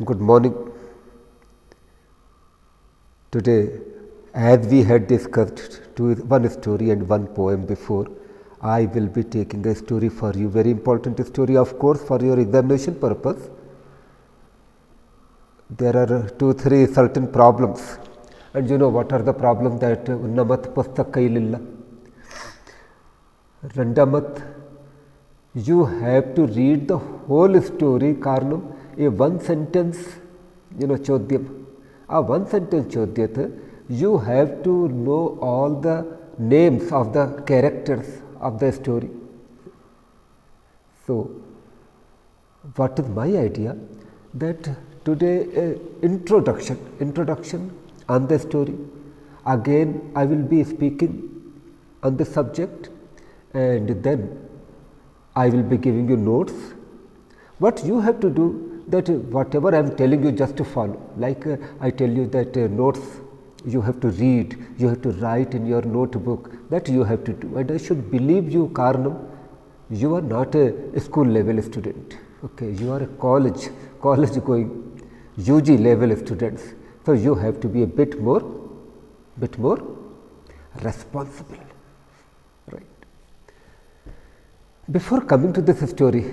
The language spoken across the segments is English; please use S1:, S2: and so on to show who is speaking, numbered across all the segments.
S1: Good morning. Today, as we had discussed one story and one poem before, I will be taking a story for you, very important story of course for your examination purpose. There are 2-3 certain problems, and you know what are the problems that Unnamat Pustakaililla. Randamat, you have to read the whole story Karnam, a one sentence, Chodyam. A one sentence Chodyat, you have to know all the names of the characters of the story. So, what is my idea? That today introduction on the story. Again, I will be speaking on the subject, and then I will be giving you notes. What you have to do, that whatever I am telling you, just to follow. Like I tell you that notes you have to read, you have to write in your notebook, that you have to do. And I should believe you, Karnam, you are not a school level student. Okay, you are a college going UG level students. So you have to be a bit more responsible, right? Before coming to this story,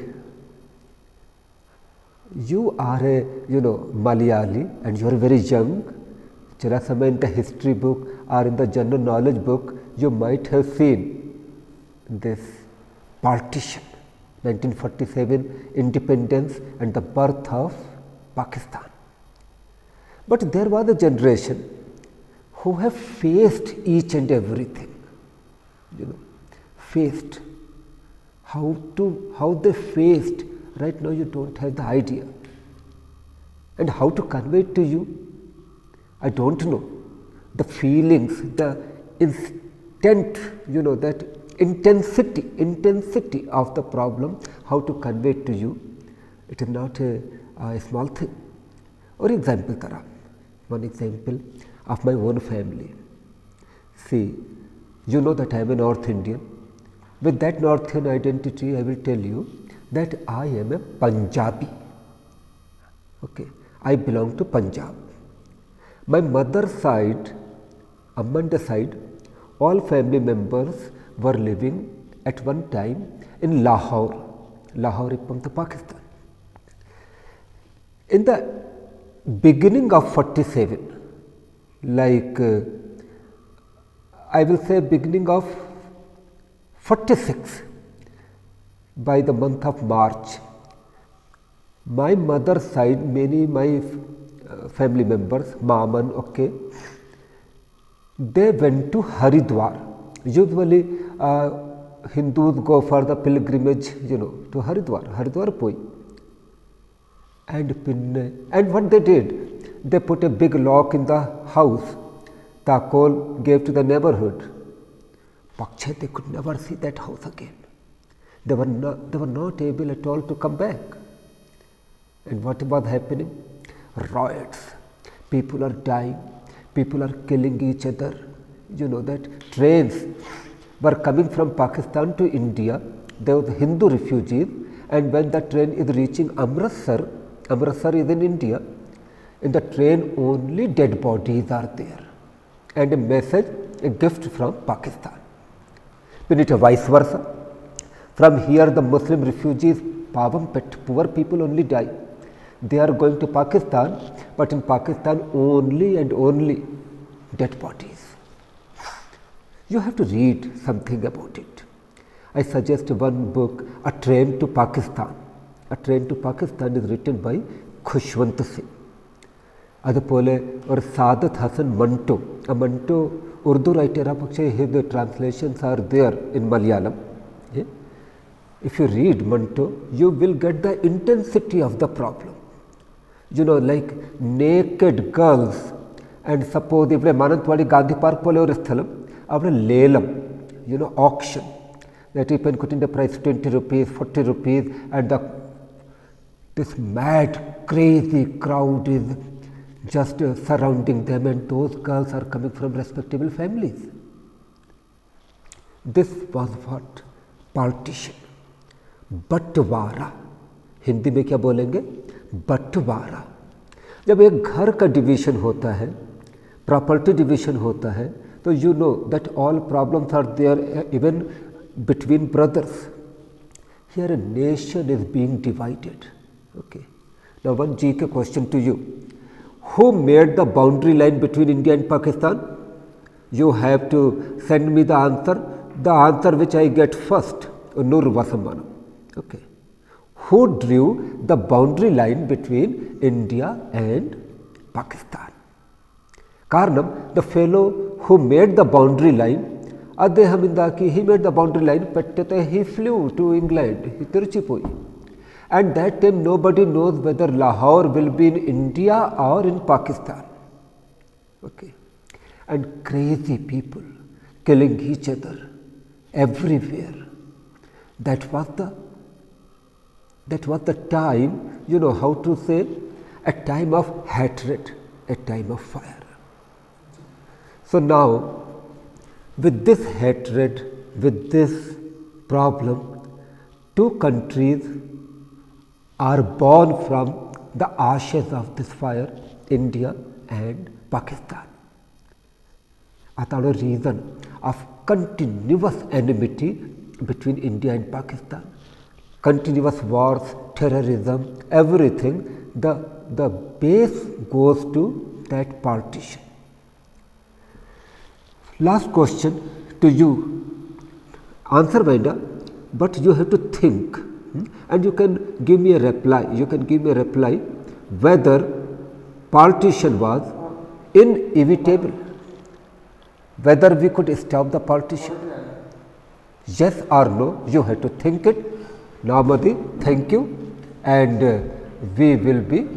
S1: you are a Malayali and you are very young. Jara samay in the history book or in the general knowledge book, you might have seen this partition, 1947 independence and the birth of Pakistan. But there was a generation who have faced each and everything, faced. How they faced, right now you don't have the idea. And how to convey it to you, I don't know. The feelings, the instant, that intensity of the problem, how to convey it to you, it is not a small thing. Or example Tara, one example of my own family. See, you know that I am a North Indian. With that Northern identity, I will tell you that I am a Punjabi. Okay, I belong to Punjab. My mother's side, Amman's side, all family members were living at one time in Lahore, Pakistan. In the beginning of 47, like I will say beginning of 46, by the month of March, my mother's side, my family members, Maman, okay, they went to Haridwar. Usually Hindus go for the pilgrimage, to Haridwar poi. And what they did, they put a big lock in the house. Takol gave to the neighborhood. Pakshe, they could never see that house again. They were not able at all to come back. And what was happening? Riots. People are dying. People are killing each other. That trains were coming from Pakistan to India. There were Hindu refugees. And when the train is reaching Amritsar is in India, in the train only dead bodies are there. And a message, a gift from Pakistan. We need a vice versa. From here the Muslim refugees, poor people only die. They are going to Pakistan, but in Pakistan only and only dead bodies. You have to read something about it. I suggest one book, A Train to Pakistan. A Train to Pakistan is written by Khushwant Singh. Adapole or Saadat Hasan Manto. A Manto Urdu writer, his translations are there in Malayalam. Yeah? If you read Manto, you will get the intensity of the problem. Like naked girls, and suppose if Manantwadi Gandhi Park pole or sthalam, after lelam, auction, that you can put in the price 20 rupees, 40 rupees, and this mad, crazy crowd is just surrounding them, and those girls are coming from respectable families. This was what? Partition. बंटवारा, हिंदी में क्या बोलेंगे? बंटवारा. जब एक घर का division होता है, प्रॉपर्टी डिवीज़न होता है, तो you know that all problems are there even between brothers. Here a nation is being divided. Okay. Now one GK question to you. Who made the boundary line between India and Pakistan? You have to send me the answer. The answer which I get first, Nur Vasamana. Okay. Who drew the boundary line between India and Pakistan? Karanam, the fellow who made the boundary line, Adehamindaki, he made the boundary line, but he flew to England, Tiruchipuri. And that time nobody knows whether Lahore will be in India or in Pakistan. Okay. And crazy people killing each other everywhere. That was the time, you know how to say, a time of hatred, a time of fire. So now, with this hatred, with this problem, two countries are born from the ashes of this fire, India and Pakistan. That's the reason of continuous enmity between India and Pakistan. Continuous wars, terrorism, everything, the base goes to that partition. Last question to you. Answer Vaida, but you have to think and you can give me a reply. You can give me a reply whether partition was inevitable, whether we could stop the partition. Yes or no, you have to think it. Namadi, thank you, and we will be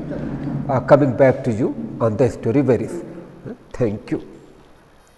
S1: coming back to you on the story very soon. Thank you.